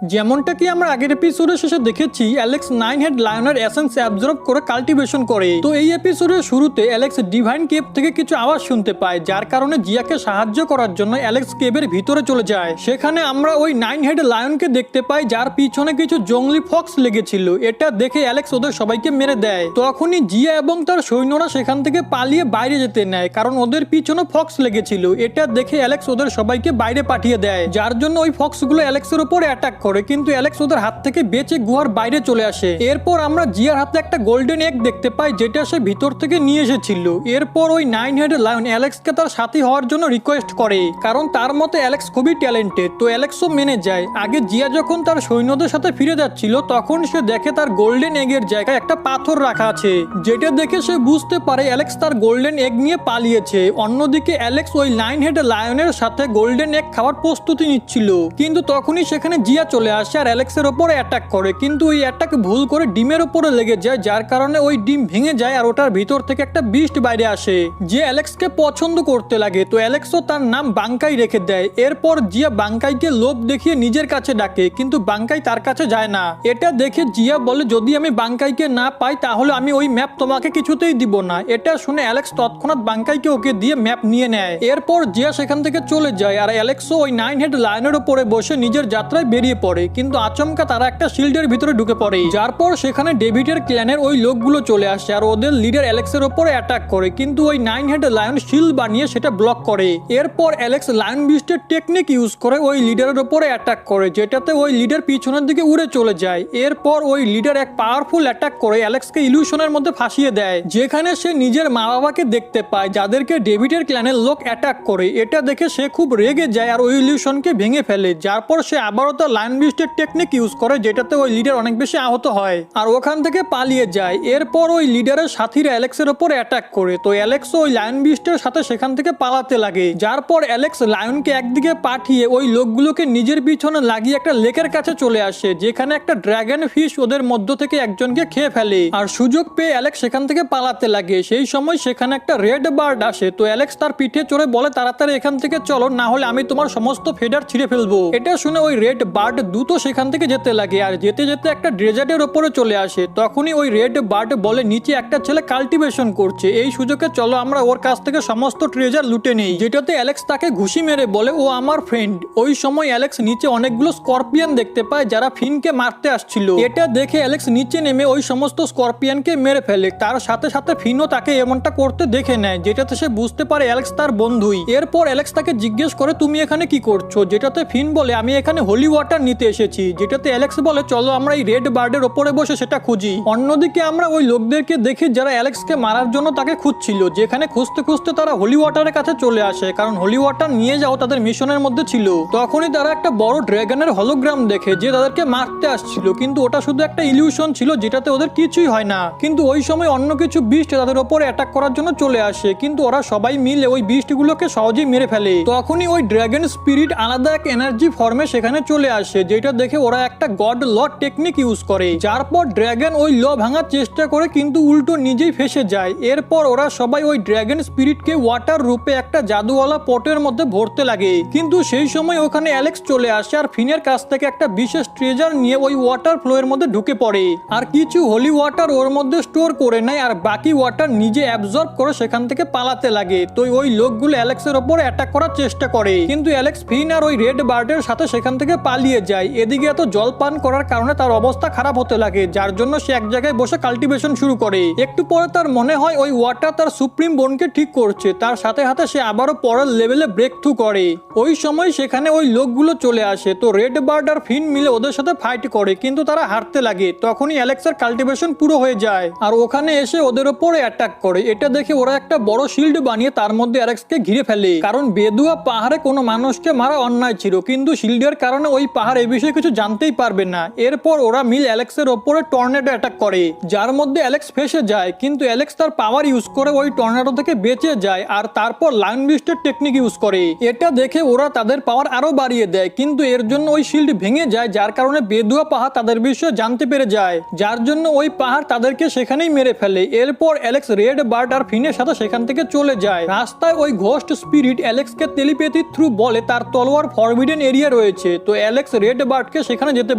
যেমনটা কি আমরা আগের এপিসোডের শেষে দেখেছি, অ্যালেক্স 9 হেড লায়নের এসেন্স অ্যাবজর্ব করে কাল্টিভেশন করে। তো এই এপিসোডের শুরুতে অ্যালেক্স ডিভাইন কেভ থেকে কিছু আওয়াজ শুনতে পায়, যার কারণে জিয়াকে সাহায্য করার জন্য অ্যালেক্স কেভের ভিতরে চলে যায়। সেখানে আমরা ওই 9 হেড লায়নকে দেখতে পাই, যার পিছনে কিছু জঙ্গলি ফক্স লেগেছিল। এটা দেখে অ্যালেক্স ওদের সবাইকে মেরে দেয়। তখনই জিয়া এবং তার সৈন্যরা সেখান থেকে পালিয়ে বাইরে যেতে নেয়, কারণ ওদের পিছনে ফক্স লেগেছিল। এটা দেখে অ্যালেক্স ওদের সবাইকে বাইরে পাঠিয়ে দেয়, যার জন্য ওই ফক্সগুলো অ্যালেক্সের উপর অ্যাটাক করে, কিন্তু অ্যালেক্স ওদের হাত থেকে বেঁচে গুহার বাইরে চলে আসে। এরপর আমরা জিয়ার হাতে একটা গোল্ডেন এগ দেখতে পাই, যেটা সে ভিতর থেকে নিয়ে এসেছিল। এরপর ওই 9 হেড লায়ন অ্যালেক্সকে তার সাথী হওয়ার জন্য রিকোয়েস্ট করে, কারণ তার মতে অ্যালেক্স খুবই ট্যালেন্টেড। তো অ্যালেক্সও মেনে যায়। আগে জিয়া যখন তার সৈন্যদের সাথে ফিরে যাচ্ছিল, তখন সে দেখে তার গোল্ডেন এগের জায়গায় একটা পাথর রাখা আছে, যেটা দেখে সে বুঝতে পারে অ্যালেক্স তার গোল্ডেন এগ নিয়ে পালিয়েছে। অন্যদিকে অ্যালেক্স ওই 9 হেড লায়নের সাথে গোল্ডেন এগ খাওয়ার প্রস্তুতি নিচ্ছিল, কিন্তু তখনই সেখানে জিয়া চলে আসে আর অ্যালেক্সের ওপরে অ্যাটাক করে। কিন্তু ওই অ্যাটাক ভুল করে ডিমের উপরে লেগে যায়, যার কারণে ওই ডিম ভেঙে যায় আর ওটার ভিতর থেকে একটা বিস্ট বাইরে আসে, যে অ্যালেক্সকে পছন্দ করতে লাগে। তো অ্যালেক্সও তার নাম বাঙ্কাই রেখে দেয়। এরপর জিয়া বাঙ্কাইকে লোভ দেখিয়ে নিজের কাছে ডাকে, কিন্তু বাঙ্কাই তার কাছে যায় না। এটা দেখে জিয়া বলে, যদি আমি বাঙ্কাইকে না পাই তাহলে আমি ওই ম্যাপ তোমাকে কিছুতেই দিব না। এটা শুনে অ্যালেক্স তৎক্ষণাৎ বাঙ্কাইকে ওকে দিয়ে ম্যাপ নিয়ে নেয়। এরপর জিয়া সেখান থেকে চলে যায় আর অ্যালেক্সও ওই 9 হেড লায়নের উপরে বসে নিজের যাত্রায় বেরিয়ে পড়ে। কিন্তু আচমকা তারা একটা শিল্ডের ভিতরে ঢুকে পড়ে, যার পর সেখানে ডেভিডের ক্ল্যানের ওই লোকগুলো চলে আসে আর ওদের লিডার অ্যালেক্সের উপরে অ্যাটাক করে, কিন্তু ওই 9 হেড লায়ন শিল্ড বানিয়ে সেটা ব্লক করে। এরপর অ্যালেক্স লায়ন বিস্টের টেকনিক ইউজ করে ওই লিডারের উপরে অ্যাটাক করে, যেটাতে ওই লিডার পিছনের দিকে উড়ে চলে যায়। এরপর ওই লিডার এক পাওয়ারফুল অ্যাটাক করে অ্যালেক্সকে ইলিউশনের মধ্যে ফাঁসিয়ে দেয়, যেখানে সে নিজের মা বাবাকে দেখতে পায়, যাদেরকে ডেভিডের ক্ল্যানের লোক অ্যাটাক করে। এটা দেখে সে খুব রেগে যায় আর ওই ইলিউশনকে ভেঙে ফেলে, যার পর সে আবারও তার লায়ন বিস্টের টেকনিক ইউজ করে, যেটাতে ওই লিডার অনেক বেশি আহত হয় আর ওখান থেকে পালিয়ে যায়। এরপর ওই লিডারের সাথীরা অ্যালেক্সের উপর অ্যাটাক করে। তো অ্যালেক্স ওই লায়ন বিস্টের সাথে সেখান থেকে পালাতে লাগে, যার পর অ্যালেক্স লায়নকে একদিকে পাঠিয়ে ওই লোকগুলোকে নিজের পিছনে লাগিয়ে একটা লেকের কাছে চলে আসে, যেখানে একটা ড্রাগন ফিশ ওদের মধ্য থেকে একজনকে খেয়ে ফেলে। আর সুযোগ পেয়ে অ্যালেক্স সেখান থেকে পালাতে লাগে। সেই সময় সেখানে একটা রেড বার্ড আসে। তো অ্যালেক্স তার পিঠে চড়ে বলে, তাড়াতাড়ি এখান থেকে চলো, না হলে আমি তোমার সমস্ত ফেডার ছিঁড়ে ফেলবো। এটা শুনে ওই রেড বার্ড দ্রুত সেখান থেকে যেতে লাগে আর যেতে যেতে একটা ডেজার্টের উপরে চলে আসে। তখনই ওই রেড বার্ড বলে, নিচে একটা ছেলে কাল্টিভেশন করছে, এই সুযোগে চলো আমরা ওর কাছ থেকে সমস্ত ট্রেজার লুটে নেই। যেটাতে অ্যালেক্স তাকে ঘুষি মেরে বলে, ও আমার ফ্রেন্ড। ওই সময় অ্যালেক্স নিচে অনেকগুলো স্করপিয়ন দেখতে পায়, যারা ফিনকে মারতে আসছিল। এটা দেখে অ্যালেক্স নিচে নেমে ওই সমস্ত স্করপিয়নকে মেরে ফেলে। তার সাথে সাথে ফিনও তাকে এমনটা করতে দেখে নেয়, যেটাতে সে বুঝতে পারে অ্যালেক্স তার বন্ধুই। এরপর অ্যালেক্স তাকে জিজ্ঞেস করে, তুমি এখানে কি করছো? যেটাতে ফিন বলে, আমি এখানে হোলি ওয়াটার নিতে এসেছি। যেটাতে অ্যালেক্স বলে, চলো আমরা এই রেড বার্ডের ওপরে বসে সেটা খুঁজি। অন্যদিকে আমরা ওই লোকদেরকে দেখি যারা অ্যালেক্সকে মারার জন্য তাকে খুঁজছিল, যেখানে খুঁজতে খুঁজতে তারা হোলি ওয়াটারের কাছে চলে আসে, কারণ হোলি ওয়াটার নিয়ে যাও তাদের মিশনের মধ্যে ছিল। তখনই তারা একটা বড় ড্রাগনের হলোগ্রাম দেখে, যে তাদেরকে মারতে আসছিল, কিন্তু ওটা শুধু একটা ইলিউশন ছিল, যেটাতে ওদের কিছুই হয় না। কিন্তু ওই সময় অন্য কিছু বিস্ট তাদের উপরে অ্যাটাক করার জন্য চলে আসে, কিন্তু ওরা সবাই মিলে ওই বিস্টগুলোকে সহজেই মেরে ফেলে। তখনই ওই ড্রাগন স্পিরিট আলাদা এক এনার্জি ফর্মে সেখানে চলে আসে, যেটা দেখে ওরা একটা গড ল টেকনিক ইউজ করে, যার পর ড্রাগন ওই ল ভাঙার চেষ্টা করে, কিন্তু উল্টো নিজেই ফেসে যায়। এরপর ওরা সবাই ওই ড্রাগন স্পিরিটকে ওয়াটার রূপে একটা জাদুওয়ালা পটের মধ্যে ভরতে লাগে, কিন্তু সেই সময় ওখানে অ্যালেক্স চলে আসে আর ফিনের কাছ থেকে একটা বিশেষ ট্রেজার নিয়ে ওই ওয়াটার ফ্লোয়ের মধ্যে ঢুকে পড়ে আর কিছু হোলি ওয়াটার ওর মধ্যে স্টোর করে নেয় আর বাকি ওয়াটার নিজে অ্যাবজর্ব করে সেখান থেকে পালাতে লাগে। তো ওই লোকগুলো অ্যালেক্সের ওপর অ্যাটাক করার চেষ্টা করে, কিন্তু অ্যালেক্স ফিন আর ওই রেড বার্ডের সাথে সেখান থেকে পালিয়ে যায়। এদিকে এত জল পান করার কারণে তার অবস্থা খারাপ হতে লাগে, যার জন্য সে এক জায়গায় বসে কাল্টিভেশন শুরু করে। একটু পরে তার মনে হয় ওই ওয়াটার তার সুপ্রিম বোনকে ঠিক করছে, তার সাথে সাথে সে আবারও পরের লেভেলে ব্রেক থ্রু করে। ওই সময় সেখানে ওই লোকগুলো চলে আসে। তো রেড বার্ড আর ফিন মিলে ওদের সাথে ফাইট করে, কিন্তু তারা হারতে লাগে। তখনই অ্যালেক্সের কাল্টিভেশন পুরো হয়ে যায় আর ওখানে এসে ওদের উপরে অ্যাটাক করে। এটা দেখে ওরা একটা বড় শিল্ড বানিয়ে তার মধ্যে অ্যালেক্সকে ঘিরে ফেলে, কারণ বেদুয়া পাহাড়ে কোনো মানুষকে মারা অন্যায় ছিল, কিন্তু শিল্ডের কারণে ওই পাহাড় এ বিষয়ে কিছু জানতেই পারবে না। এরপর ওরা মিল অ্যালেক্সের ওপরে টর্নেডো অ্যাটাক করে, যার মধ্যে অ্যালেক্স ফেসে যায়, কিন্তু অ্যালেক্স তার পাওয়ার ইউজ করে ওই টর্নেডো থেকে বেঁচে যায় আর তারপর লায়ন বিস্টের টেকনিক ইউজ করে। এটা দেখে ওরা তাদের পাওয়ার আরো বাড়িয়ে দেয়, কিন্তু এর জন্য ওই শিল্ড ভেঙে যায়, যার কারণে বেদুয়া পাহাড় তাদের বিষয়ে জানতে পেরে যায়, যার জন্য ওই পাহাড় তাদেরকে সেখানেই মেরে ফেলে। এরপর অ্যালেক্স রেড বার্ড আর ফিনের সাথে সেখান থেকে চলে যায়। রাস্তায় ওই ঘোস্ট স্পিরিট অ্যালেক্সকে টেলিপ্যাথি থ্রু বলে তার তলোয়ার ফরবিডেন এরিয়া রয়েছে। তো অ্যালেক্স রেড রেড বার্ডকে সেখানে যেতে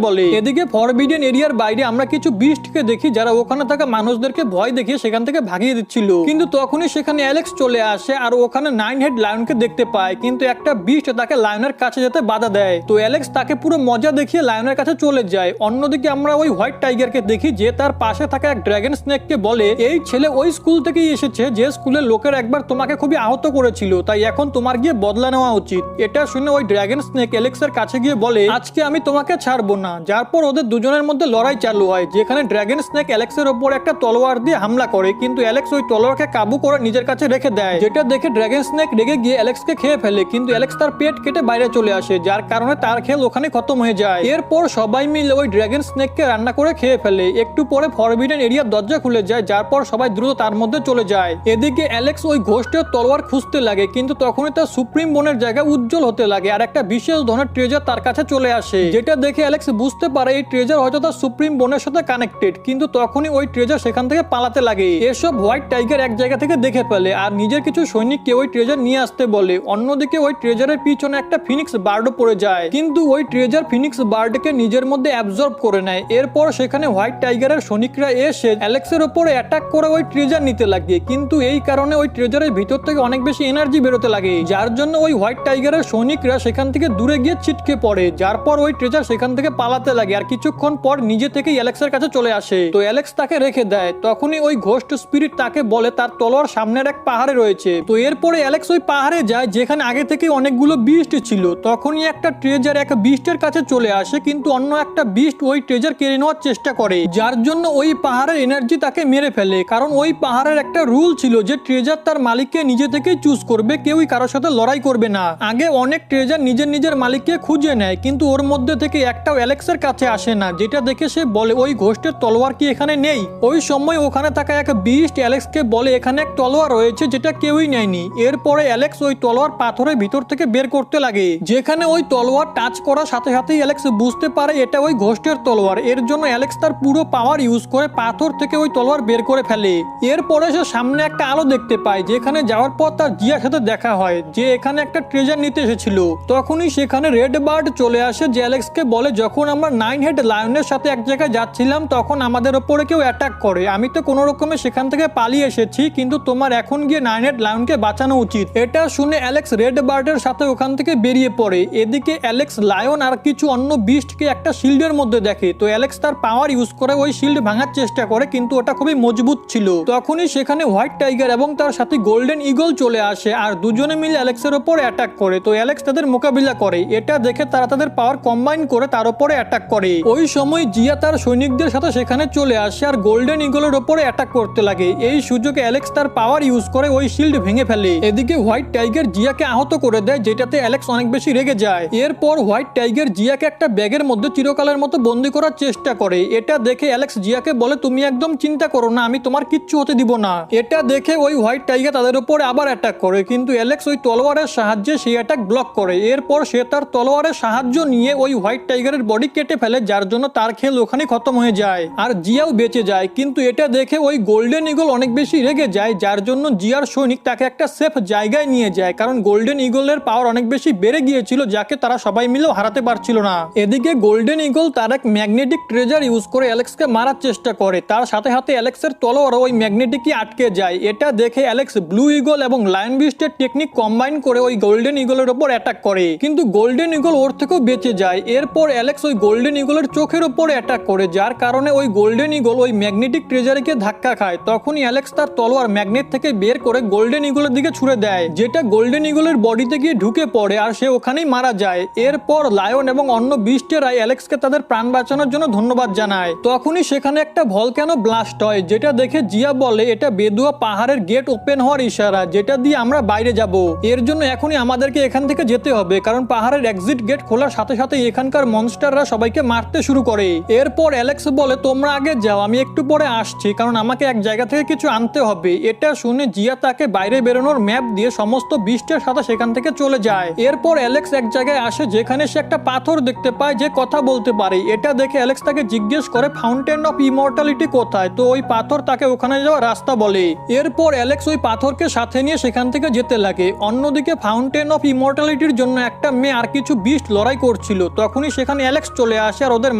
বলে। এদিকে ফরবিডেন এরিয়ার বাইরে আমরা কিছু বিস্টকে দেখি যারা ওখানে থাকা মানুষদেরকে ভয় দেখিয়ে সেখান থেকে ভাগিয়ে দিচ্ছিল, কিন্তু তখনই সেখানে অ্যালেক্স চলে আসে আর ওখানে 9 হেড লায়নকে দেখতে পায়, কিন্তু একটা বিস্ট তাকে লায়নের কাছে যেতে বাধা দেয়। তো অ্যালেক্স তাকে পুরো মজা দেখিয়ে লায়নের কাছে চলে যায়। অন্যদিকে আমরা ওই হোয়াইট টাইগারকে দেখি যে তার পাশে থাকা এক ড্রাগন স্নেককে বলে এই ছেলে ওই স্কুল থেকেই এসেছে যে স্কুলের লোকের একবার তোমাকে খুবই আহত করেছিল, তাই এখন তোমার গিয়ে বদলা নেওয়া উচিত। এটা শুনে ওই ড্রাগন স্নেক অ্যালেক্সের কাছে গিয়ে বলে আজকে আমি তোমাকে ছাড়বো না। যার পর ওদের দুজনের মধ্যে লড়াই চালু হয়, যেখানে ড্রাগন স্নেক অ্যালেক্সের উপর একটা তলোয়ার দিয়ে হামলা করে, কিন্তু অ্যালেক্স ওই তলোয়ারকে কাবু করে নিজের কাছে রেখে দেয়, যেটা দেখে ড্রাগন স্নেক রেগে গিয়ে অ্যালেক্সকে খেয়ে ফেলে, কিন্তু অ্যালেক্স তার পেট কেটে বাইরে চলে আসে, যার কারণে তার খেল ওখানে খতম হয়ে যায়। এরপর সবাই মিলে ওই ড্রাগন স্নেককে রান্না করে খেয়ে ফেলে। একটু পরে ফরবিডেন এরিয়ার দরজা খুলে যায়, যার পর সবাই দ্রুত তার মধ্যে চলে যায়। এদিকে অ্যালেক্স ওই ঘোস্টের তলোয়ার খুঁজতে লাগে, কিন্তু তখনই তার সুপ্রিম বোনের জায়গা উজ্জ্বল হতে লাগে আর একটা বিশেষ ধরনের ট্রেজার তার কাছে চলে আসে, যেটা দেখে অ্যালেক্স বুঝতে পারে এই ট্রেজার হয়তো তার সুপ্রিম বোনের সাথে কানেক্টেড, কিন্তু তখনই ওই ট্রেজার সেখান থেকে পালাতে লাগে। এসব হোয়াইট টাইগার এক জায়গা থেকে দেখে ফেলে আর নিজের কিছু সৈনিককে ওই ট্রেজার নিয়ে আসতে বলে। অন্যদিকে ওই ট্রেজারের পিছনে একটা ফিনিক্স বার্ডও পড়ে যায়, কিন্তু ওই ট্রেজার ফিনিক্স বার্ডকে নিজের মধ্যে অ্যাবজর্ব করে নেয়। এরপর সেখানে হোয়াইট টাইগারের সৈনিকরা এসে অ্যালেক্সের উপরে অ্যাটাক করে ওই ট্রেজার নিতে লাগে, কিন্তু এই কারণে ওই ট্রেজারের ভিতর থেকে অনেক বেশি এনার্জি বেরোতে লাগে, যার জন্য ওই হোয়াইট টাইগারের সৈনিকরা সেখান থেকে দূরে গিয়ে ছিটকে পড়ে, যার পর ওই ট্রেজার সেখান থেকে পালাতে লাগে আর কিছুক্ষণ পর নিজে থেকেই অ্যালেক্সের কাছে চলে আসে। তো অ্যালেক্স তাকে রেখে দেয়। তখনই ওই ঘোস্ট স্পিরিট তাকে বলে তার তলোয়ার সামনের এক পাহাড়ে রয়েছে। তো এরপরে অ্যালেক্স ওই পাহাড়ে যায় যেখানে আগে থেকে অনেকগুলো বিস্ট ছিল। তখনই একটা ট্রেজার এক বিস্টের কাছে চলে আসে, কিন্তু অন্য একটা বিস্ট ওই ট্রেজার কেড়ে নেওয়ার চেষ্টা করে, যার জন্য ওই পাহাড়ের এনার্জি তাকে মেরে ফেলে। কারণ ওই পাহাড়ের একটা রুল ছিল যে ট্রেজার তার মালিককে নিজে থেকেই চুজ করবে, কেউই কারোর সাথে লড়াই করবে না। আগে অনেক ট্রেজার নিজের নিজের মালিককে খুঁজে নেয়, কিন্তু ওর মধ্যে থেকে একটাও অ্যালেক্সের কাছে আসে না, যেটা দেখে সে বলে ওই ঘোস্টের তলোয়ার কি এখানে নেই। ওই সময় ওখানে থাকা এক বিস্ট অ্যালেক্সকে বলে এখানে এক তলোয়ার রয়েছে যেটা কেউই নেয়নি। এরপরে অ্যালেক্স ওই তলোয়ার পাথরের ভিতর থেকে বের করতে লাগে, যেখানে ওই তলোয়ার টাচ করার সাথে সাথেই অ্যালেক্স বুঝতে পারে এটা ওই ঘোস্টের তলোয়ার। এর জন্য অ্যালেক্স তার পুরো পাওয়ার ইউজ করে পাথর থেকে ওই তলোয়ার বের করে ফেলে। এরপরে সে সামনে একটা আলো দেখতে পায়, যেখানে যাওয়ার পর তার জিয়ার সাথে দেখা হয় যে এখানে একটা ট্রেজার নিতে এসেছিল। তখনই সেখানে রেড বার্ড চলে আসে, যে অ্যালেক্সকে বলে যখন আমরা 9 হেড লায়নের সাথে এক জায়গায় যাচ্ছিলাম তখন আমাদের ওপরে কেউ অ্যাটাক করে, আমি তো কোনো রকমে সেখান থেকে পালিয়ে এসেছি, কিন্তু তোমার এখন গিয়ে 9 হেড লায়নকে বাঁচানো উচিত। এটা শুনে অ্যালেক্স রেড বার্ডের সাথে ওখান থেকে বেরিয়ে পড়ে। এদিকে অ্যালেক্স লায়ন আর কিছু অন্য বিস্টকে একটা শিল্ডের মধ্যে দেখে, তো অ্যালেক্স তার পাওয়ার ইউজ করে ওই শিল্ড ভাঙার চেষ্টা করে, কিন্তু ওটা খুবই মজবুত ছিল। তখনই সেখানে হোয়াইট টাইগার এবং তার সাথে গোল্ডেন ইগল চলে আসে আর দুজনে মিলে অ্যালেক্সের ওপর অ্যাটাক করে। তো অ্যালেক্স তাদের মোকাবিলা করে, এটা দেখে তারা তাদের পাওয়ার কম্বাইন করে তার উপরে অ্যাটাক করে। ওই সময় জিয়া তার সৈনিকদের সাথে সেখানে চলে আসে আর গোল্ডেন ইগলের উপরে অ্যাটাক করতে লাগে। এই সুযোগে অ্যালেক্স তার পাওয়ার ইউজ করে ওই শিল্ড ভেঙে ফেলে। এদিকে হোয়াইট টাইগার জিয়াকে আহত করে দেয়, যেটাতে অ্যালেক্স অনেক বেশি রেগে যায়। এরপর হোয়াইট টাইগার জিয়াকে একটা ব্যাগের মধ্যে চিরকালের মতো বন্দি করার চেষ্টা করে। এটা দেখে অ্যালেক্স জিয়াকে বলে তুমি একদম চিন্তা করো না, আমি তোমার কিচ্ছু হতে দিব না। এটা দেখে ওই হোয়াইট টাইগার তাদের উপরে আবার অ্যাটাক করে, কিন্তু অ্যালেক্স ওই তলোয়ারের সাহায্যে সেই অ্যাটাক ব্লক করে। এরপর সে তার তলোয়ারের সাহায্য নিয়ে ওই হোয়াইট টাইগারের বডি কেটে ফেলে, যার জন্য তার খেল ওখানে খতম হয়ে যায় আর জিয়াও বেঁচে যায়। কিন্তু এটা দেখে ওই গোল্ডেন ইগল অনেক বেশি রেগে যায়, যার জন্য জিয়ার সৈনিক তাকে একটা সেফ জায়গায় নিয়ে যায়, কারণ গোল্ডেন ইগলের পাওয়ার অনেক বেশি বেড়ে গিয়েছিল, যাকে তারা সবাই মিলেও হারাতে পারছিল না। এদিকে গোল্ডেন ইগল তার এক ম্যাগনেটিক ট্রেজার ইউজ করে অ্যালেক্সকে মারার চেষ্টা করে, তার সাথে সাথে অ্যালেক্সের তলোয়ার ওই ম্যাগনেটিকই আটকে যায়। এটা দেখে অ্যালেক্স ব্লু ইগল এবং লায়ন বিস্টের টেকনিক কম্বাইন করে ওই গোল্ডেন ইগলের উপর অ্যাটাক করে, কিন্তু গোল্ডেন ইগল ওর থেকেও বেঁচে যায়। এরপর অ্যালেক্স ওই গোল্ডেন ইগলের চোখের উপর অ্যাটাক করে, যার কারণে ওই গোল্ডেন ইগল ওই ম্যাগনেটিক ট্রেজারকে ধাক্কা খায়। তখনই অ্যালেক্স তার তলোয়ার ম্যাগনেট থেকে বের করে গোল্ডেন ইগলের দিকে ছুড়ে দেয়, যেটা গোল্ডেন ইগলের বডিতে গিয়ে ঢুকে পড়ে আর সে ওখানেই মারা যায়। এরপর লায়ন এবং অন্য বিস্টেরা অ্যালেক্সকে তাদের প্রাণ বাঁচানোর জন্য ধন্যবাদ জানায়। তখনই সেখানে একটা ভলক্যানো ব্লাস্ট হয়, যেটা দেখে জিয়া বলে এটা বেদুয়া পাহাড়ের গেট ওপেন হওয়ার ইশারা, যেটা দিয়ে আমরা বাইরে যাব। এর জন্য এখনই আমাদেরকে এখান থেকে যেতে হবে, কারণ পাহাড়ের এক্সিট গেট খোলার সাথে সাথে এখানকার মনস্টাররা সবাইকে মারতে শুরু করে। এরপর অ্যালেক্স বলে তোমরা আগে যাও, আমি একটু পরে আসছি, কারণ আমাকে এক জায়গা থেকে কিছু আনতে হবে। এটা শুনে জিয়া তাকে বাইরে বেরোনোর ম্যাপ দিয়ে সমস্ত বিস্টের সাথে সেখান থেকে চলে যায়। এরপর অ্যালেক্স এক জায়গায় আসে যেখানে সে একটা পাথর দেখতে পায় যে কথা বলতে পারে। এটা দেখে অ্যালেক্স তাকে জিজ্ঞেস করে ফাউন্টেন অফ ইমর্টালিটি কোথায়, তো ওই পাথর তাকে ওখানে যাওয়ার রাস্তা বলে। এরপর অ্যালেক্স ওই পাথরকে সাথে নিয়ে সেখান থেকে যেতে লাগে। অন্যদিকে ফাউন্টেন অফ ইমর্টালিটির জন্য একটা মেয়ে আর কিছু বিস্ট লড়াই করছিল, তখনই সেখানে অ্যালেক্স চলে আসে আর ওদের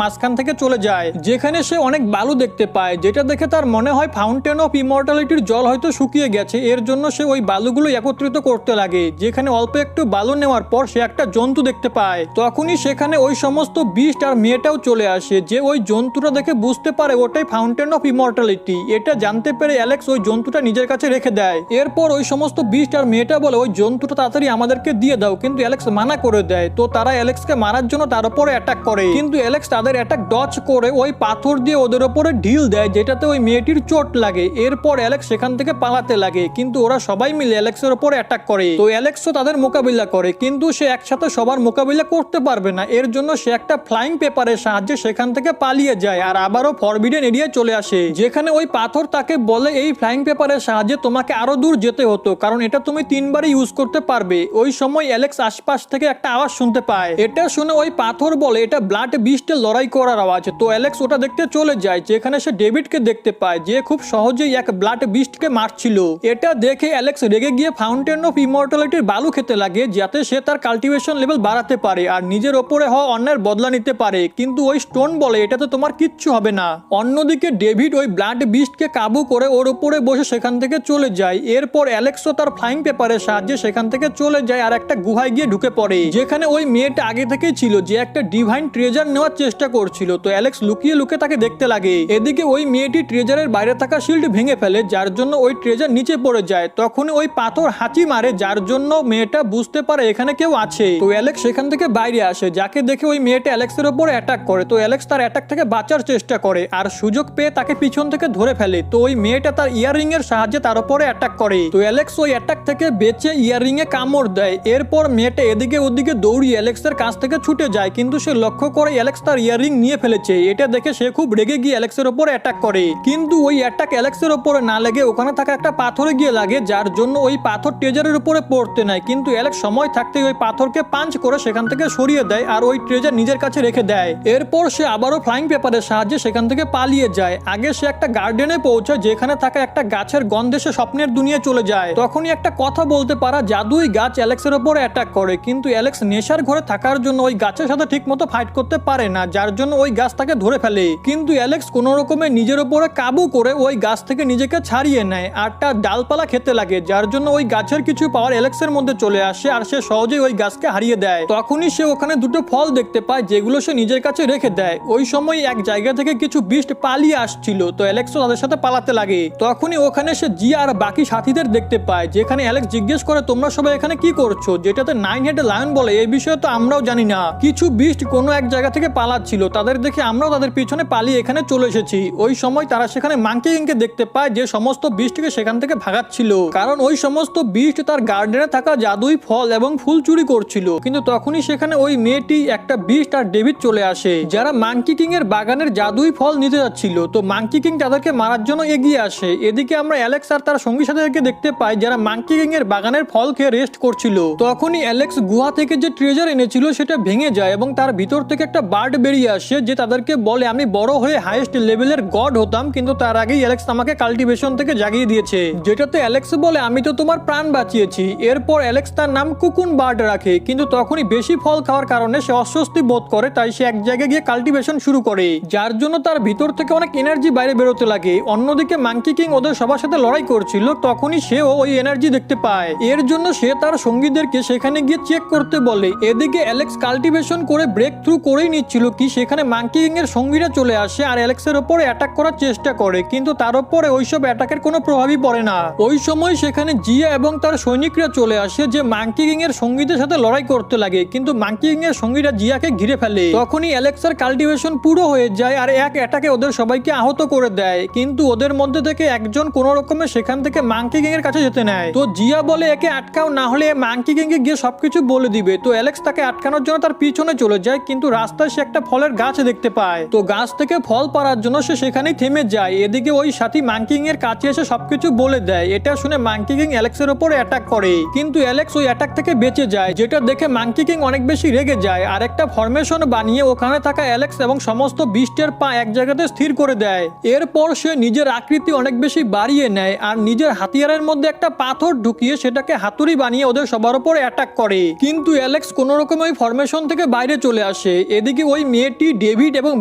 মাঝখান থেকে চলে যায়, যেখানে সে অনেক বালু দেখতে পায়, যেটা দেখে তার মনে হয় ফাউন্টেন অফ ইমর্টালিটির জল হয়তো শুকিয়ে গেছে। এর জন্য সে ওই বালুগুলো একত্রিত করতে লাগে, যেখানে অল্প একটু বালু নেওয়ার পর সে একটা জন্তু দেখতে পায়। তখনই সেখানে ওই সমস্ত বিস্ট আর মেয়েটাও চলে আসে, যে ওই জন্তুটা দেখে বুঝতে পারে ওটাই ফাউন্টেন অফ ইমর্টালিটি। এটা জানতে পেরে অ্যালেক্স ওই জন্তুটা নিজের কাছে রেখে দেয়। এরপর ওই সমস্ত বিস্ট আর মেয়েটা বলে ওই জন্তুটা তাড়াতাড়ি আমাদেরকে দিয়ে দাও, কিন্তু অ্যালেক্স মানা করে দেয়। তো তারা অ্যালেক্সকে মারার জন্য তার উপরে অ্যাটাক করে, কিন্তু অ্যালেক্স তাদের অ্যাটাক ডজ করে ওই পাথর দিয়ে ওদের উপরে ঢিল দেয়, যেটাতে ওই মেয়েটির চোট লাগে। এরপর অ্যালেক্স সেখান থেকে পালাতে লাগে, কিন্তু ওরা সবাই মিলে অ্যালেক্সের উপরে অ্যাটাক করে। তো অ্যালেক্সও তাদের মোকাবিলা করে, কিন্তু সে একসাথে সবার মোকাবিলা করতে পারবে না। এর জন্য সে একটা ফ্লাইং পেপারের সাহায্যে সেখান থেকে পালিয়ে যায় আর আবারও ফরবিডেন এরিয়ায় চলে আসে, যেখানে ওই পাথর তাকে বলে এই ফ্লাইং পেপারের সাহায্যে তোমাকে আরো দূর যেতে হতো, কারণ এটা তুমি 3 বারই ইউজ করতে পারবে। ওই সময় অ্যালেক্স আশপাশ থেকে একটা আওয়াজ শুনতে পায়। এটা শুনে ওই পাথর বলে এটা ব্লাড বিস্টের লড়াই করার আওয়াজ। তো অ্যালেক্স ওটা দেখতে চলে যায়, যেখানে সে ডেভিডকে দেখতে পায়, যে খুব সহজেই এক ব্লাড বিস্টকে মারছিল। এটা দেখে অ্যালেক্স রেগে গিয়ে ফাউন্টেন অফ ইমর্টালিটির বালু খেতে লাগে, যাতে সে তার কাল্টিভেশন লেভেল বাড়াতে পারে আর নিজের ওপরে হওয়া অন্যের বদলা নিতে পারে। কিন্তু ওই স্টোন বলে এটাতে তোমার কিচ্ছু হবে না। অন্যদিকে ডেভিড ওই ব্লাড বিস্টকে কাবু করে ওর উপরে বসে সেখান থেকে চলে যায়। এরপর অ্যালেক্সও তার ফ্লাইং পেপারের সাহায্যে সেখান থেকে চলে যায় আর একটা গুহায় গিয়ে ঢুকে পড়ে, যেখানে ওই মেয়েটা আগে থেকেই ছিল, যে একটা ডিভাইন ট্রেজার নেওয়ার চেষ্টা করছিল। তো অ্যালেক্স লুকিয়ে লুকিয়ে তাকে দেখতে লাগে। এদিকে ওই মেয়েটি ট্রেজারের বাইরে থাকা শিল্ড ভেঙে ফেলে, যার জন্য ওই ট্রেজার নিচে পড়ে যায়। তখন ওই পাথর হাঁচি মারে, যার জন্য মেয়েটা বুঝতে পারে এখানে কেউ আছে। তো অ্যালেক্স সেখান থেকে বাইরে আসে, যাকে দেখে ওই মেয়েটা অ্যালেক্সের উপর অ্যাটাক করে। তো অ্যালেক্স তার অ্যাটাক থেকে বাঁচার চেষ্টা করে আর সুযোগ পেয়ে তাকে পিছন থেকে ধরে ফেলে। তো ওই মেয়েটা তার ইয়াররিং এর সাহায্যে তার উপরে অ্যাটাক করে। তো অ্যালেক্স ওই অ্যাটাক থেকে বেঁচে ইয়াররিং এ কামড় দেয়। এরপর মেয়েটা এদিকে ওদিকে দৌড়িয়ে অ্যালেক্সের কাছ থেকে ছুটে যায়, কিন্তু সে লক্ষ্য করে অ্যালেক্স তার ইয়াররিং নিয়ে ফেলেছে। এটা দেখে সে খুব রেগে গিয়ে অ্যালেক্সের উপর অ্যাটাক করে, কিন্তু ওই অ্যাটাক অ্যালেক্সের উপরে না লেগে ওখানে থাকা একটা পাথরে গিয়ে লাগে, যার জন্য ওই পাথর ট্রেজারের উপরে পড়তে নাই। কিন্তু অ্যালেক্স সময় থাকতে ওই পাথরকে পাঞ্চ করে সেখান থেকে সরিয়ে দেয় আর ওই ট্রেজার নিজের কাছে রেখে দেয়। এরপর সে আবারও ফ্লাইং পেপারের সাহায্যে সেখান থেকে পালিয়ে যায়। আগে সে একটা গার্ডেনে পৌঁছায়, যেখানে থাকা একটা গাছের গন্ধে সে স্বপ্নের দুনিয়ায় চলে যায়। তখনই একটা কথা বলতে পারা জাদুই গাছ অ্যালেক্সের উপরে অ্যাটাক করে, কিন্তু অ্যালেক্স নেশার ঘরে থাকার জন্য ওই গাছের সাথে ঠিক মতো ফাইট করতে পারে না, যার জন্য ওই গাছ তাকে ধরে ফেলে। কিন্তু অ্যালেক্স কোনো রকমে নিজের উপরে কাবু করে ওই গাছ থেকে নিজেকে ছাড়িয়ে নেয় আর তার ডালপালা খেতে লাগে, যার জন্য ওই গাছের কিছু পাওয়ার অ্যালেক্সের মধ্যে চলে আসে আর সে সহজেই ওই গাছকে হারিয়ে দেয়। তখনই সে ওখানে দুটো ফল দেখতে পায়, যেগুলো সে নিজের কাছে রেখে দেয়। ওই সময় এক জায়গা থেকে কিছু বিস্ট পালিয়ে আসছিল, তো অ্যালেক্সও তাদের সাথে পালাতে লাগে। তখনই ওখানে সে জিয়া আর বাকি সাথীদের দেখতে পায়, যেখানে অ্যালেক্স জিজ্ঞেস করে তোমরা সবাই এখানে কি করছো, যেটাতে 9 হেড লায়ন বলে এই বিষয়ে তো আমরাও জানি না। কিছু বিস্ট কোনো এক জায়গা থেকে পালাচ্ছিল, তাদের দেখে আমরাও তাদের পিছনে পালিয়ে এখানে চলে এসেছি। ওই সময় তারা সেখানে মাঙ্কি কিংকে দেখতে পায়, যে সমস্ত বিস্টকে সেখান থেকে ভাগাচ্ছিল, কারণ ওই সমস্ত বিস্ট তার গার্ডেনে থাকা জাদুই ফল এবং ফুল চুরি করছিল। কিন্তু তখনই সেখানে ওই মেয়েটি, একটা বিস্ট আর ডেভিড চলে আসে, যারা মাঙ্কি কিং এর বাগানের জাদুই ফল নিতে যাচ্ছিল। তো মাঙ্কি কিং তাদেরকে মারার জন্য এগিয়ে আসে। এদিকে আমরা অ্যালেক্স আর তার সঙ্গী সাথীদেরকে দেখতে পাই, যারা মাঙ্কি কিং এর বাগানের ফল খেয়ে রেস্ট করছিল। তখনই অ্যালেক্স গুহা থেকে যে ট্রেজার এনেছিল সেটা ভেঙে যায় এবং তার ভিতর থেকে একটা বার্ড বেরিয়ে আসে, যে তাদেরকে বলে আমি বড় হয়ে হাইয়েস্ট লেভেলের গড হতাম, কিন্তু তার আগেই অ্যালেক্স আমাকে কাল্টিভেশন থেকে জাগিয়ে দিয়েছে। যেটাতে অ্যালেক্স বলে আমি তো তোমার প্রাণ বাঁচিয়েছি। এরপর অ্যালেক্স তার নাম কুকুন বার্ড রাখে, কিন্তু তখনই বেশি ফল খাওয়ার কারণে সে অস্বস্তি বোধ করে, তাই সে এক জায়গায় গিয়ে কাল্টিভেশন শুরু করে, যার জন্য তার ভিতর থেকে অনেক এনার্জি বাইরে বেরোতে লাগে। অন্যদিকে মাঙ্কি কিং ওদের সবার সাথে লড়াই করছিল, তখনই সেও ওই এনার্জি দেখতে পায়। এর জন্য সে তার সঙ্গীদেরকে সেখানে গিয়ে চেক করতে বলে। এদিকে অ্যালেক্স কাল্টিভেশন করে ব্রেক থ্রু করেই নিচ্ছিল কি সেখানে মাঙ্কি কিং এর সঙ্গীরা চলে আসে আর অ্যালেক্সের উপরে অ্যাটাক করার চেষ্টা করে, কিন্তু তার উপরে ওইসব অ্যাটাকের কোনো প্রভাবই পড়ে না। ওই সময় সেখানে জিয়া এবং তার সৈনিকরা চলে আসে, যে মাঙ্কি কিং এর সঙ্গীদের সাথে লড়াই করতে লাগে, কিন্তু মাঙ্কি কিং এর সঙ্গীরা জিয়াকে ঘিরে ফেলে। তখনই অ্যালেক্সের কাল্টিভেশন পুরো হয়ে যায় আর এক অ্যাটাকে ওদের সবাইকে আহত করে দেয়, কিন্তু ওদের মধ্যে থেকে একজন কোন রকমে সেখান থেকে মাঙ্কি কিং এর কাছে যেতে নেয়। তো জিয়া বলে একে আটকাও, না হলে মাঙ্কি কিং কে গিয়ে সবকিছু বলে দিবে। তো অ্যালেক্স তাকে আটকানোর জন্য তার পিছনে চলে যায়, কিন্তু রাস্তায় সে একটা ফলের গাছ দেখতে পায়। তো গাছ থেকে ফল পাড়ার জন্য সে সেখানেই থেমে যায়। এদিকে ওই সাথী মাঙ্কি কিং এর কাছে এসে সবকিছু বলে দেয়। এটা শুনে মাঙ্কি কিং অ্যালেক্সের উপরে অ্যাটাক করে, কিন্তু অ্যালেক্স ওই অ্যাটাক থেকে বেঁচে যায়, যেটা দেখে মাঙ্কি কিং অনেক বেশি রেগে যায় আর একটা ফরমেশন বানিয়ে ওখানে থাকা অ্যালেক্স এবং সমস্ত বিস্টের পা এক জায়গাতে স্থির করে দেয়। এরপর সে নিজের আকৃতি অনেক বেশি বাড়িয়ে নেয় আর নিজের হাতিয়ারের মধ্যে একটা পাথর ঢুকিয়ে সেটাকে হাতুড়ি বানিয়ে ওদের সবার উপরে অ্যাটাক করে, কিন্তু অ্যালেক্স কোন রকম ওই ফরমেশন স্টেশন থেকে বাইরে চলে আসে। এদিকে ওই মেয়েটি, ডেভিড এবং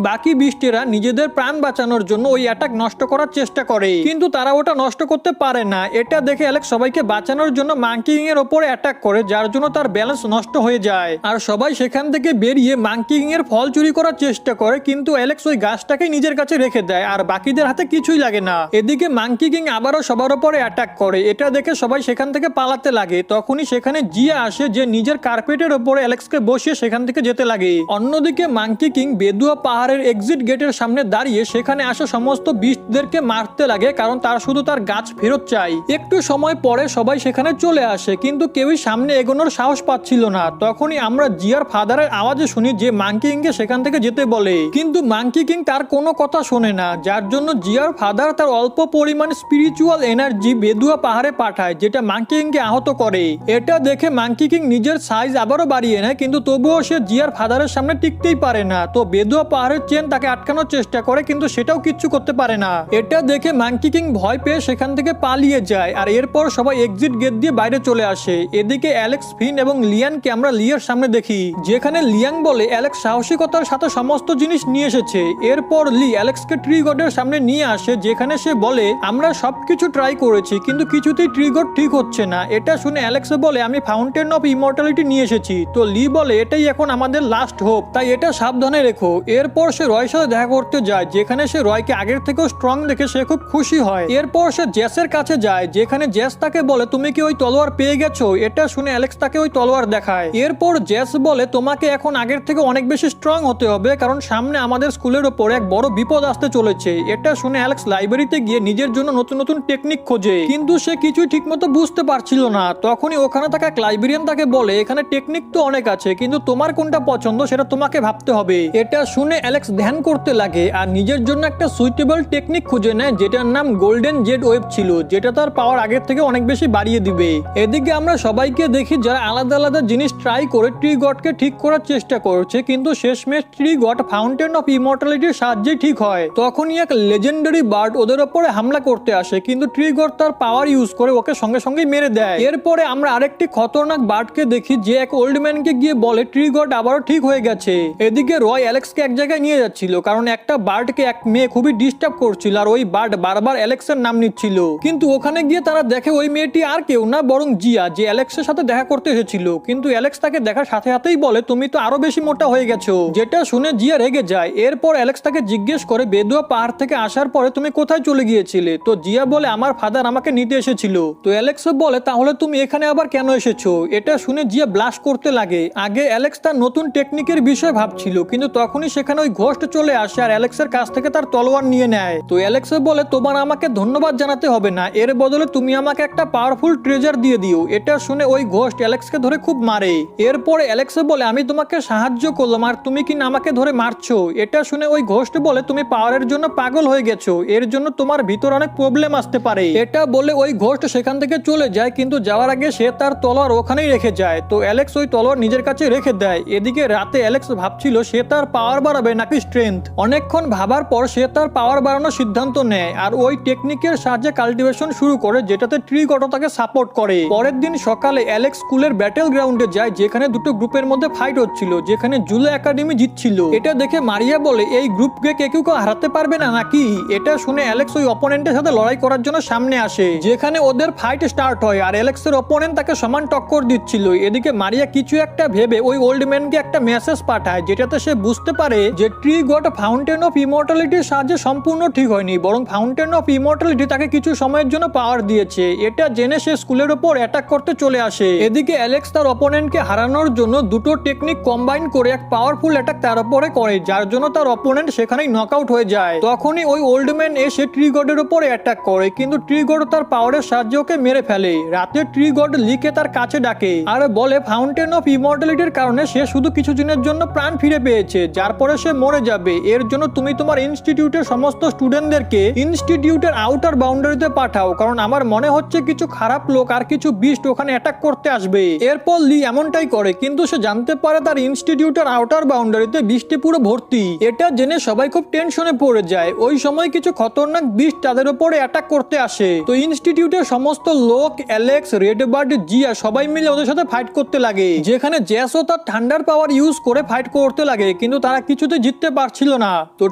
বাকি বিস্টেরা নিজেদের প্রাণ বাঁচানোর জন্য ওই অ্যাটাক নষ্ট করার চেষ্টা করে, কিন্তু তারা ওটা নষ্ট করতে পারে না। এটা দেখে অ্যালেক্স সবাইকে বাঁচানোর জন্য মাঙ্কি কিং এর উপরে অ্যাটাক করে, যার জন্য তার ব্যালেন্স নষ্ট হয়ে যায় আর সবাই সেখান থেকে বেরিয়ে মাঙ্কি কিং এর ফল চুরি করার চেষ্টা করে, কিন্তু অ্যালেক্স ওই গাছটাকে নিজের কাছে রেখে দেয় আর বাকিদের হাতে কিছুই লাগে না। এদিকে মাঙ্কি কিং আবারও সবার উপরে অ্যাটাক করে। এটা দেখে সবাই সেখান থেকে পালাতে লাগে। তখনই সেখানে জিয়া আসে, যে নিজের কার্পেটের উপরে অ্যালেক্সকে বসিয়ে সেখান থেকে যেতে লাগে। অন্যদিকে মাঙ্কি কিং বেদুয়া পাহাড়ের এক্সিট গেটের সামনে দাঁড়িয়ে সেখানে আসা সমস্ত বিস্টদেরকে মারতে লাগে, কারণ তার শুধু তার গাছ ফেরত চাই। একটু সময় পরে সবাই সেখানে চলে আসে, কিন্তু কেউই সামনে এগোনোর সাহস পাচ্ছিল না। তখনই আমরা জিয়ার ফাদারের আওয়াজে শুনি যে মাঙ্কি কিংকে সেখান থেকে যেতে বলে, কিন্তু মাঙ্কি কিং তার কোনো কথা শোনে না, যার জন্য জিয়ার ফাদার তার অল্প পরিমাণ স্পিরিচুয়াল এনার্জি বেদুয়া পাহাড়ে পাঠায়, যেটা মাঙ্কি কিংকে আহত করে। এটা দেখে মাঙ্কি কিং নিজের সাইজ আবারও বাড়িয়ে নেয়, কিন্তু তবুও সে জিয়ার ফাদারের সামনে টিকতেই পারে না। তো বেদুয়া পাহাড়ের চেন তাকে আটকানোর চেষ্টা করে, কিন্তু সেটাও কিচ্ছু করতে পারে না। এটা দেখে মাঙ্কি কিং ভয় পেয়ে সেখান থেকে পালিয়ে যায় আর এরপর সবাই এক্সিট গেট দিয়ে বাইরে চলে আসে। এদিকে অ্যালেক্স, ফিন এবং লিয়ানকে আমরা লিয়ার সামনে দেখি, যেখানে লিয়াং বলে অ্যালেক্স সাহসিকতার সাথে সমস্ত জিনিস নিয়ে এসেছে। এরপর লি অ্যালেক্সকে ট্রি গডের সামনে নিয়ে আসে, যেখানে সে বলে আমরা সবকিছু ট্রাই করেছি কিন্তু কিছুতেই ট্রি গড ঠিক হচ্ছে না। এটা শুনে অ্যালেক্স বলে আমি ফাউন্টেন অফ ইমর্টালিটি নিয়ে এসেছি। তো লি বলে এটাই এখন আমাদের লাস্ট হোপ, তাই এটা সাবধানে রেখো। এরপর সে রয়ের সাথে দেখা করতে যায়, যেখানে সে রয়কে আগের থেকেও স্ট্রং দেখে সে খুব খুশি হয়। এরপর সে জেসের কাছে যায়, যেখানে জেস তাকে বলে তুমি কি ওই তলোয়ার পেয়ে গেছো? এটা শুনে অ্যালেক্স তাকে ওই তলোয়ার দেখায়। এরপর জেস বলে তোমাকে এখন আগের থেকে অনেক বেশি স্ট্রং হতে হবে, কারণ সামনে আমাদের স্কুলের ওপর এক বড় বিপদ আসতে চলেছে। এটা শুনে অ্যালেক্স লাইব্রেরিতে গিয়ে নিজের জন্য নতুন নতুন টেকনিক খোঁজে, কিন্তু সে কিছুই ঠিকমতো বুঝতে পারছিল না। তখনই ওখানে থাকা লাইব্রেরিয়ান তাকে বলে এখানে টেকনিক তো অনেক আছে, কিন্তু তোমার কোনটা পছন্দ সেটা তোমাকে ভাবতে হবে। এটা শুনে অ্যালেক্স ধ্যান করতে লাগে আর নিজের জন্য একটা সুইটেবল টেকনিক খুঁজে নেয়, যেটার নাম গোল্ডেন জেড ওয়েব ছিল, যেটা তার পাওয়ার আগের থেকে অনেক বেশি বাড়িয়ে দিবে। এদিকে আমরা সবাইকে দেখি যারা আলাদা আলাদা জিনিস ট্রাই করে ট্রি গডকে ঠিক করার চেষ্টা করছে, কিন্তু শেষমেশ ট্রি গড ফাউন্টেন অফ ইমর্টালিটির সাহায্যে ঠিক হয়। তখনই এক লেজেন্ডারি বার্ড ওদের উপরে হামলা করতে আসে, কিন্তু ট্রি গড তার পাওয়ার ইউজ করে ওকে সঙ্গে সঙ্গে মেরে দেয়। এরপরে আমরা আরেকটি খতরনাক বার্ডকে দেখি, যে এক ওল্ড ম্যানকে গিয়ে বলে ট্রি গড আবারও ঠিক হয়ে গেছে। এদিকে রয় অ্যালেক্সকে এক জায়গায় নিয়ে যাচ্ছিল, কারণ একটা বার্ডকে এক মেয়ে খুবই ডিস্টার্ব করছিল আর ওই বার্ড বারবার অ্যালেক্সের নাম নিচ্ছিল। কিন্তু ওখানে গিয়ে তারা দেখে ওই মেয়েটি আর কেউ না, বরং জিয়া, যে অ্যালেক্সের সাথে দেখা করতে এসেছিল। কিন্তু অ্যালেক্স তাকে দেখার সাথে সাথেই বলে তুমি তো আরো বেশি মোটা হয়ে গেছো, যেটা শুনে জিয়া রেগে যায়। এরপর অ্যালেক্স তাকে জিজ্ঞেস করে বেদুয়া পাহাড় থেকে আসার পরে তুমি কোথায় চলে গিয়েছিলে? তো জিয়া বলে আমার ফাদার আমাকে নিতে এসেছিল। তো অ্যালেক্স বলে তাহলে তুমি এখানে আবার কেন এসেছো? এটা শুনে জিয়া ব্লাশ করতে লাগে। আগে অ্যালেক্স তার নতুন টেকনিকের বিষয়ে ভাবছিল, কিন্তু তখনই সেখানে ওই ঘোস্ট চলে আসে আর অ্যালেক্সের কাছ থেকে তার তলোয়ার নিয়ে নেয়। তো অ্যালেক্স বলে তোমার আমাকে ধন্যবাদ জানাতে হবে না, এর বদলে তুমি আমাকে একটা পাওয়ারফুল ট্রেজার দিয়ে দিও। এটা শুনে ওই ঘোস্ট অ্যালেক্সকে ধরে খুব মারে। এরপরে অ্যালেক্স বলে আমি তোমাকে সাহায্য করলাম আর তুমি কি না আমাকে ধরে মারছো? এটা শুনে ওই ঘোস্ট বলে তুমি পাওয়ারের জন্য পাগল হয়ে গেছো, এর জন্য তোমার ভিতর অনেক প্রবলেম আসতে পারে। এটা বলে ওই ঘোস্ট সেখান থেকে চলে যায়, কিন্তু যাওয়ার আগে সে তার তলোয়ার ওখানেই রেখে যায়। তো অ্যালেক্স ওই তলোয়ার নিজের কাছে রেখে দেয়। এদিকে রাতে অ্যালেক্স ভাবছিল সে তার পাওয়ার বাড়াবে নাকি স্ট্রেংথ। অনেকক্ষণ ভাবার পর সে তার পাওয়ার বাড়ানোর সিদ্ধান্ত নেয় আর ওই টেকনিকের সাহায্যে কাল্টিভেশন শুরু করে, যেটাতে ট্রি গড তাকে সাপোর্ট করে। পরের দিন সকালে অ্যালেক্স স্কুলের ব্যাটেল গ্রাউন্ডে যায়, যেখানে দুটো গ্রুপের মধ্যে ফাইট হচ্ছিল, যেখানে জুলে একাডেমি জিতছিল। এটা দেখে মারিয়া বলে এই গ্রুপকে কেউ হারাতে পারবে না নাকি? এটা শুনে অ্যালেক্স ওই অপোনেন্টের সাথে লড়াই করার জন্য সামনে আসে, যেখানে ওদের ফাইট স্টার্ট হয় আর অ্যালেক্সের অপোনেন্ট তাকে সমান টক্কর দিচ্ছিল। এদিকে মারিয়া কিছু একটা ভেবে ওই ওল্ড ম্যানকে একটা মেসেজ পাঠায়, যেটাতে সে বুঝতে পারে যে ট্রি গড ফাউন্টেন অফ ইমর্টালিটির সাহায্যে সম্পূর্ণ ঠিক হয়নি, বরং ফাউন্টেন অফ ইমর্টালিটি তাকে কিছু সময়ের জন্য পাওয়ার দিয়েছে। এটা জেনে সে স্কুলের উপর অ্যাটাক করতে চলে আসে। এদিকে অ্যালেক্স তার অপোনেন্টকে হারানোর জন্য দুটো টেকনিক কম্বাইন করে এক পাওয়ারফুল অ্যাটাক তার উপরে করে, যার জন্য তার অপোনেন্ট সেখানেই নকআউট হয়ে যায়। তখনই ওই ওল্ড ম্যান এসে ট্রি গডের উপরে অ্যাটাক করে, কিন্তু ট্রি গড তার পাওয়ারের সাহায্যে ওকে মেরে ফেলে। রাতে ট্রি গড লিকে তার কাছে ডাকে আর বলে ফাউন্টেন অফ ইমর্টালিটির কারণে সে শুধু কিছু দিনের জন্য প্রাণ ফিরে পেয়েছে, যার পরে সে মরে যাবে। এর জন্য তুমি তোমার ইনস্টিটিউটের সমস্ত স্টুডেন্টদেরকে ইনস্টিটিউটের আউটার বাউন্ডারিতে পাঠাও, কারণ আমার মনে হচ্ছে কিছু খারাপ লোক আর কিছু বিস্ট ওখানে অ্যাটাক করতে আসবে। এরপর লি এমনটাই করে, কিন্তু সে জানতে পারে তার ইনস্টিটিউটের আউটার বাউন্ডারিতে বৃষ্টি পুরো ভর্তি। এটা জেনে সবাই খুব টেনশনে পড়ে যায়। ওই সময় কিছু খতরনাক বিস্ট তাদের উপরে অ্যাটাক করতে আসে। তো ইনস্টিটিউটের সমস্ত লোক, অ্যালেক্স, রেডবার্ড, জিয়া সবাই মিলে ওদের সাথে ফাইট করতে লাগে, যেখানে জ্যাসও তার থান্ডার পাওয়ার ইউজ করে ফাইট করতে লাগে, কিন্তু তারা কিছুতে জিততে পারছিল না। তো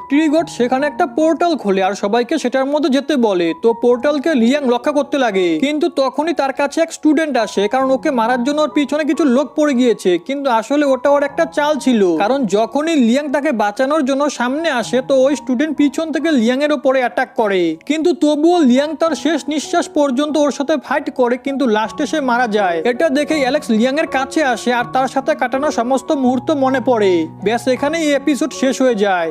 ট্রিগট সেখানে একটা পোর্টাল খোলে আর সবাইকে সেটার মধ্যে যেতে বলে। তো পোর্টালকে লিয়াং রক্ষা করতে লাগে, কিন্তু তখনই তার কাছে এক স্টুডেন্ট আসে, কারণ ওকে মারার জন্য ওর পিছনে কিছু লোক পড়ে গিয়েছে। কিন্তু আসলে ওটা ওর একটা চাল ছিল, কারণ যখনই লিয়াং তাকে বাঁচানোর জন্য সামনে আসে তো ওই স্টুডেন্ট পিছন থেকে লিয়াং এর উপরে অ্যাটাক করে। কিন্তু তবুও লিয়াং তার শেষ নিঃশ্বাস পর্যন্ত ওর সাথে ফাইট করে, কিন্তু লাস্টে সে মারা যায়। এটা দেখে অ্যালেক্স লিয়াং এর কাছে আসে আর তার সাথে কাটানো সমস্ত মুহূর্ত মনে পড়ে। ব্যাস এখানেই এই এপিসোড শেষ হয়ে যায়।